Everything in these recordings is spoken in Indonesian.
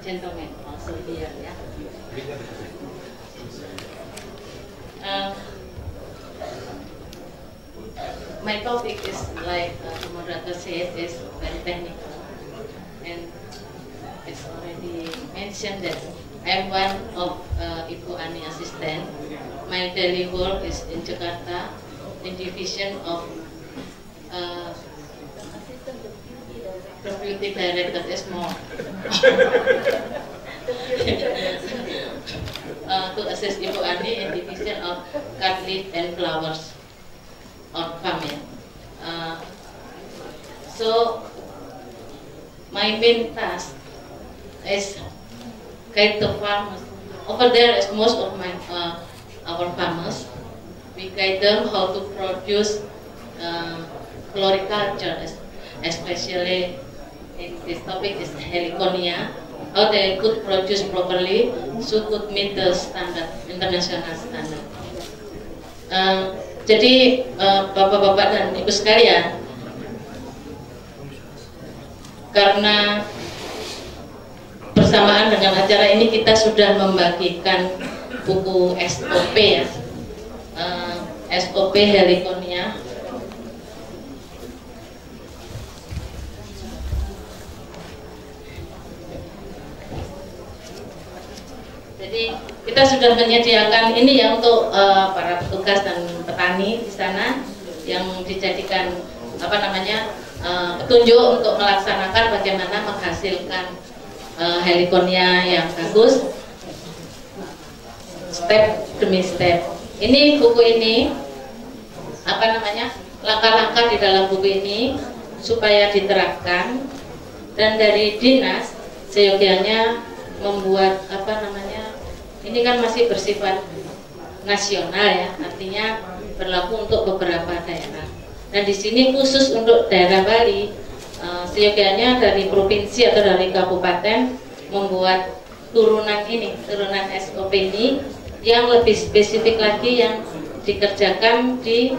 gentlemen also here, yeah. My topic is, like the moderator said, is very technical, and it's already mentioned that I'm one of Ibu Ani assistant. My daily work is in Jakarta, in division of Deputy Director Esmo. To assist Ibu Ani in division of cut leaf and flowers or farming. So my main task is guide the farmers. Over there is most of my our farmers. We guide them how to produce floriculture, especially in this topic is heliconia. How they could produce properly, so could meet the standard, international standard. Jadi bapak-bapak dan ibu sekalian, karena bersamaan dengan acara ini kita sudah membagikan buku SOP ya, SOP heliconia. Jadi kita sudah menyediakan ini ya untuk para petugas dan petani di sana yang dijadikan petunjuk untuk melaksanakan bagaimana menghasilkan heliconia yang bagus step demi step. Ini buku ini langkah-langkah di dalam buku ini supaya diterapkan, dan dari dinas seyogianya membuat ini kan masih bersifat nasional ya, artinya berlaku untuk beberapa daerah. Dan di sini khusus untuk daerah Bali, seyogianya dari provinsi atau dari kabupaten membuat turunan SOP ini yang lebih spesifik lagi yang dikerjakan di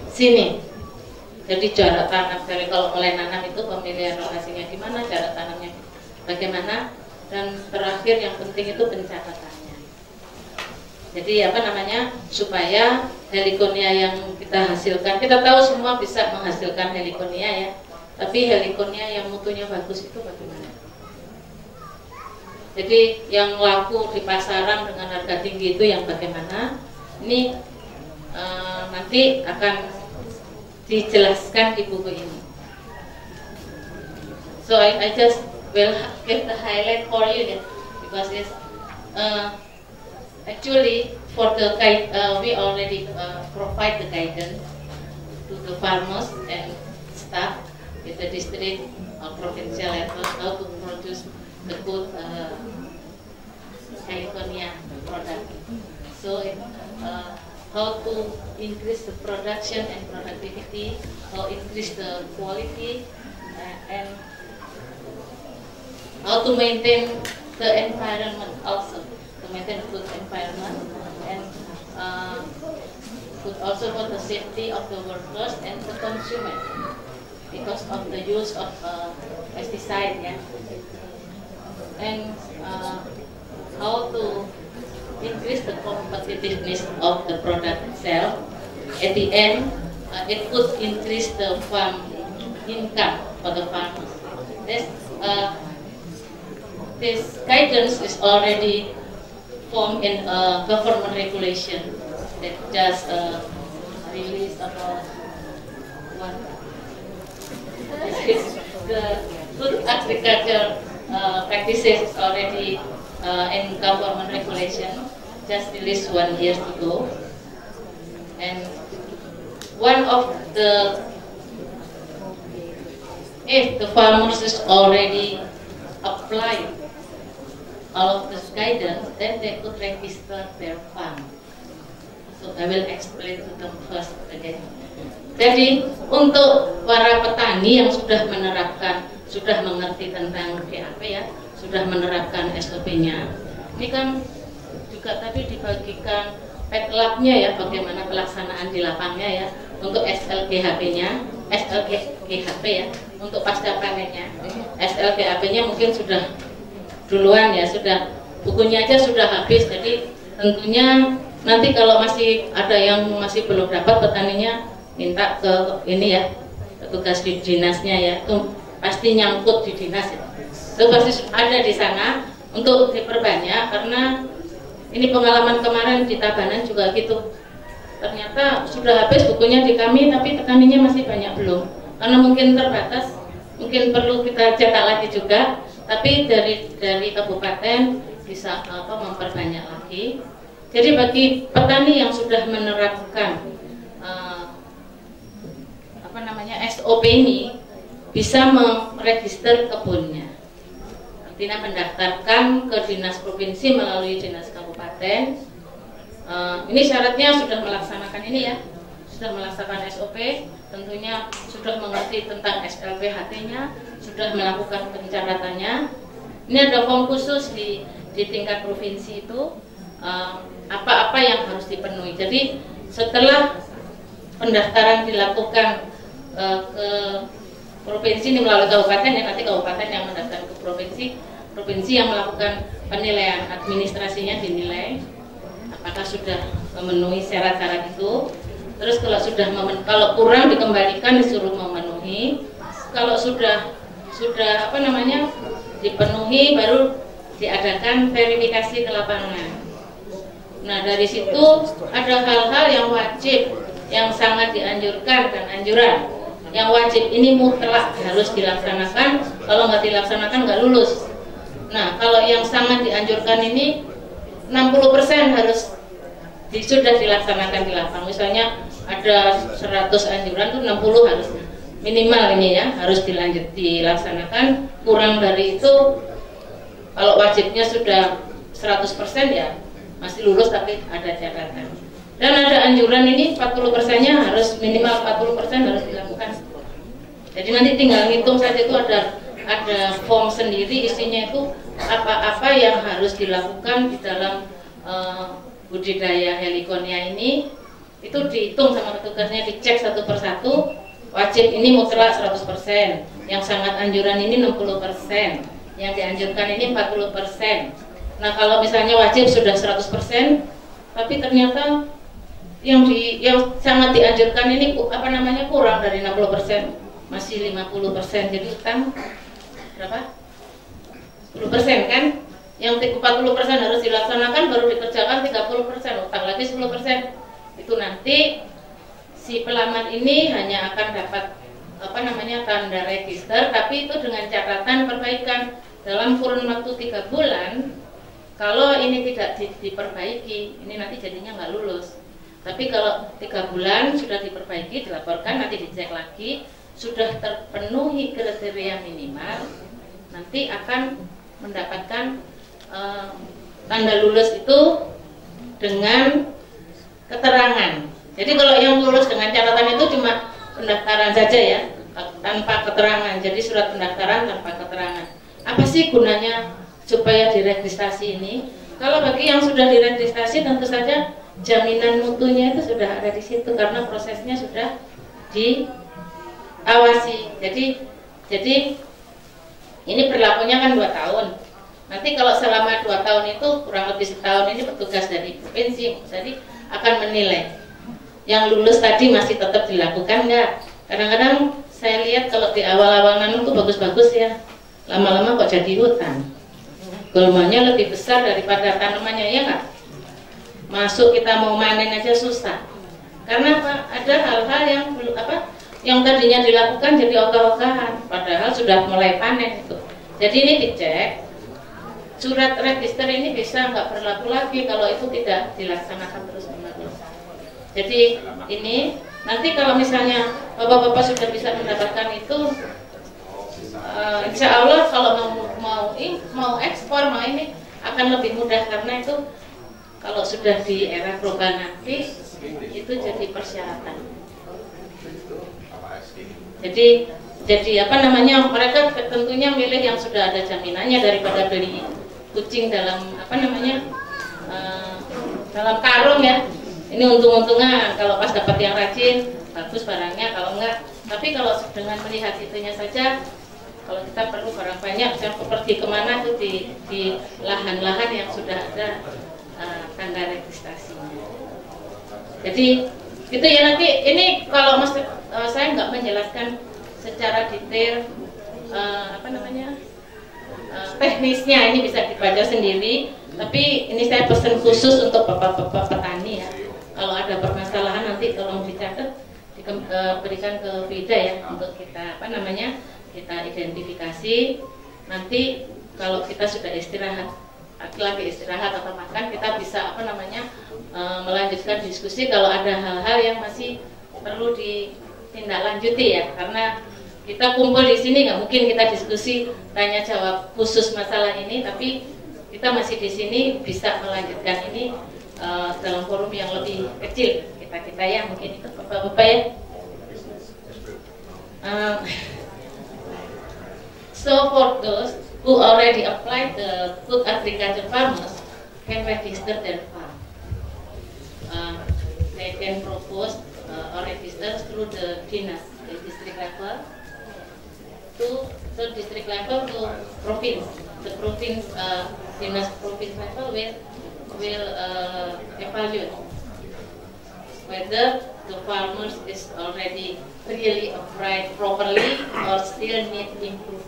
sini. Jadi jarak tanam, kalau mulai nanam itu pemilihan lokasinya gimana, jarak tanamnya bagaimana, dan terakhir yang penting itu pencatatannya. Jadi supaya heliconia yang kita hasilkan, kita tahu semua bisa menghasilkan heliconia ya, tapi heliconia yang mutunya bagus itu bagaimana? Jadi yang laku di pasaran dengan harga tinggi itu yang bagaimana? Ini nanti akan dijelaskan di buku ini. So I just will give the highlight for you because it's actually for the guide, we already provide the guidance to the farmers and staff with the district or provincial level how to produce the good heliconia product. So how to increase the production and productivity, how increase the quality, and how to maintain the environment also, to maintain good environment, and good also for the safety of the workers and the consumer because of the use of pesticide, yeah. And how to increase the competitiveness of the product itself. At the end, it could increase the farm income for the farmers. This guidance is already formed in a government regulation that just released about one. This is the food agriculture practices is already in government regulation, just released 1 year ago. And one of if the farmers is already applied all of this guidance, then they could register their farm. So I will explain to them first again. Jadi untuk para petani yang sudah menerapkan, sudah mengerti tentang GAP ya, sudah menerapkan SOP-nya, ini kan juga tadi dibagikan PET-labnya ya, bagaimana pelaksanaan di lapangnya ya, untuk SLGHP-nya, SLGHP ya, untuk pasca panennya. SLGHP-nya mungkin sudah duluan ya, sudah bukunya aja sudah habis. Jadi tentunya nanti kalau masih ada yang masih belum dapat, petaninya minta ke ini ya, petugas di dinasnya ya, itu pasti nyangkut di dinas ya. Itu pasti ada di sana untuk diperbanyak, karena ini pengalaman kemarin di Tabanan juga gitu. Ternyata sudah habis bukunya di kami, tapi petaninya masih banyak belum. Karena mungkin terbatas, mungkin perlu kita cetak lagi juga. Tapi dari kabupaten bisa memperbanyak lagi. Jadi bagi petani yang sudah menerapkan SOP ini, bisa meregister kebunnya. Artinya mendaftarkan ke dinas provinsi melalui dinas kabupaten. Ini syaratnya sudah melaksanakan ini ya, sudah melaksanakan SOP, tentunya sudah mengerti tentang SLPHT-nya, sudah melakukan pencatatannya. Ini ada form khusus di tingkat provinsi itu, apa-apa yang harus dipenuhi. Jadi setelah pendaftaran dilakukan ke provinsi ini melalui kabupaten ya, nanti kabupaten yang mendaftar ke provinsi yang melakukan penilaian administrasinya, dinilai apakah sudah memenuhi syarat-syarat itu. Terus kalau kurang dikembalikan, disuruh memenuhi. Kalau sudah dipenuhi, baru diadakan verifikasi ke lapangan. Nah, dari situ ada hal-hal yang wajib, yang sangat dianjurkan dan anjuran. Yang wajib ini mutlak harus dilaksanakan, kalau nggak dilaksanakan nggak lulus. Nah, kalau yang sangat dianjurkan ini 60% harus sudah dilaksanakan di lapangan. Misalnya ada 100 anjuran itu 60 harus minimal ini ya, harus dilaksanakan. Kurang dari itu, kalau wajibnya sudah 100% ya masih lulus, tapi ada catatan. Dan ada anjuran ini 40%-nya harus minimal 40% harus dilakukan. Jadi nanti tinggal ngitung saja, itu ada form sendiri, isinya itu apa-apa yang harus dilakukan di dalam budidaya Heliconia ini. Itu dihitung sama petugasnya, dicek satu persatu. Wajib ini mutlak 100%, yang sangat anjuran ini 60%, yang dianjurkan ini 40%. Nah, kalau misalnya wajib sudah 100%, tapi ternyata yang sangat dianjurkan ini kurang dari 60%, masih 50%. Jadi utang berapa? 10% kan? Yang 40% harus dilaksanakan, baru dikerjakan 30%, utang lagi 10%. Itu nanti si pelamar ini hanya akan dapat tanda register, tapi itu dengan catatan perbaikan dalam kurun waktu 3 bulan. Kalau ini tidak diperbaiki, ini nanti jadinya nggak lulus. Tapi kalau 3 bulan sudah diperbaiki, dilaporkan, nanti dicek lagi, sudah terpenuhi kriteria minimal, nanti akan mendapatkan tanda lulus itu dengan keterangan. Jadi kalau yang lulus dengan catatan itu cuma pendaftaran saja ya, tanpa keterangan. Jadi surat pendaftaran tanpa keterangan. Apa sih gunanya supaya diregistrasi ini? Kalau bagi yang sudah diregistrasi, tentu saja jaminan mutunya itu sudah ada di situ, karena prosesnya sudah diawasi. Jadi ini berlakunya kan 2 tahun. Nanti kalau selama 2 tahun itu, kurang lebih setahun ini petugas dari provinsi jadi akan menilai yang lulus tadi masih tetap dilakukan enggak. Kadang-kadang saya lihat kalau di awal-awal nanam tuh bagus-bagus ya, lama-lama kok jadi hutan. Gulmanya lebih besar daripada tanamannya, ya enggak? Masuk kita mau manen aja susah. Karena apa? Ada hal-hal yang tadinya dilakukan jadi ogah-ogahan, padahal sudah mulai panen itu. Jadi ini dicek, surat register ini bisa nggak berlaku lagi kalau itu tidak dilaksanakan terus-menerus. Jadi ini nanti kalau misalnya bapak-bapak sudah bisa mendapatkan itu, insya Allah kalau mau ekspor mau ini akan lebih mudah, karena itu kalau sudah di era global nanti itu jadi persyaratan. Jadi mereka tentunya milih yang sudah ada jaminannya daripada beli kucing dalam dalam karung ya. Ini untung-untungan, kalau pas dapat yang rajin bagus barangnya, kalau enggak. Tapi kalau dengan melihat itunya saja kalau kita perlu barang banyak, saya pergi kemana tuh di lahan-lahan yang sudah ada tanda registrasinya. Jadi gitu ya, nanti ini kalau saya nggak menjelaskan secara detail teknisnya, ini bisa dibaca sendiri. Tapi ini saya pesan khusus untuk bapak-bapak petani ya. Kalau ada permasalahan nanti tolong dicatat, berikan ke Frida ya untuk kita kita identifikasi. Nanti kalau kita sudah istirahat, lagi istirahat atau makan, kita bisa melanjutkan diskusi kalau ada hal-hal yang masih perlu ditindaklanjuti ya, karena kita kumpul di sini nggak mungkin kita diskusi tanya jawab khusus masalah ini, tapi kita masih di sini bisa melanjutkan ini dalam forum yang lebih kecil kita ya, mungkin itu bapak-bapak ya. So for those who already applied, the food agriculture farmers can register their farm. They can propose or register through the dinas, the district level, to the district level to province. The province dinas province level will evaluate whether the farmers is already really applied properly or still need improvement.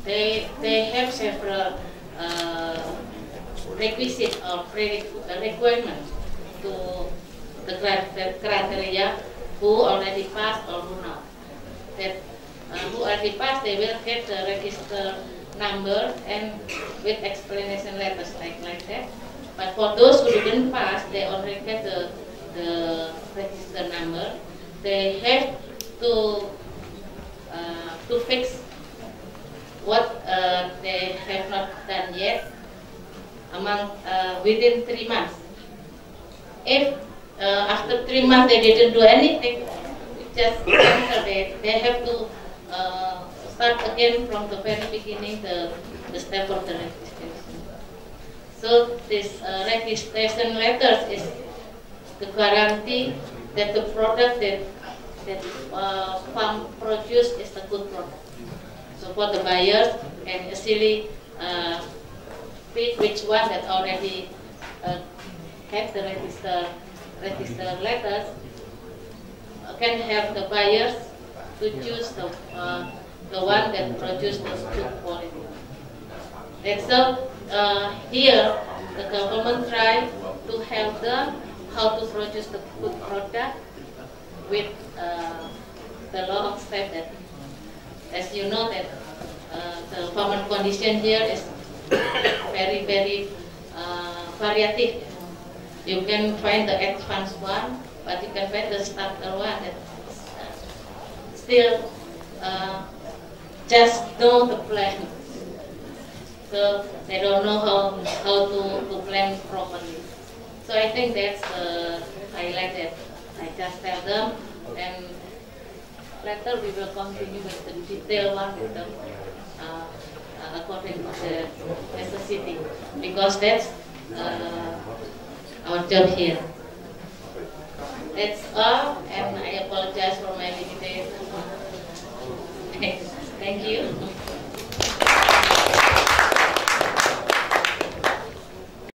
They have several requisites or requirements to the criteria who already passed or who not. That who already passed, they will get the register number and with explanation letters like that. But for those who didn't pass, they already get the register number. They have to fix what they have not done yet within 3 months. If after 3 months they didn't do anything, just cancel it. They have to start again from the very beginning, the step of the registration. So this registration letters is the guarantee that the product that farm produce is a good product. So for the buyers can easily pick which one that already have the register letters, can help the buyers to choose the one that produces the good quality. And so here the government try to help them how to produce the good product with the law of step that, as you know, that the farming condition here is very variative. You can find the advanced one, but you can find the starter one that still just know the plan. So they don't know how to plan properly. So I think that's the highlight that I just tell them, and later we will continue with the detailed one with them according to the necessity, because that's our job here. That's all, and I apologize for my limited. Thank you.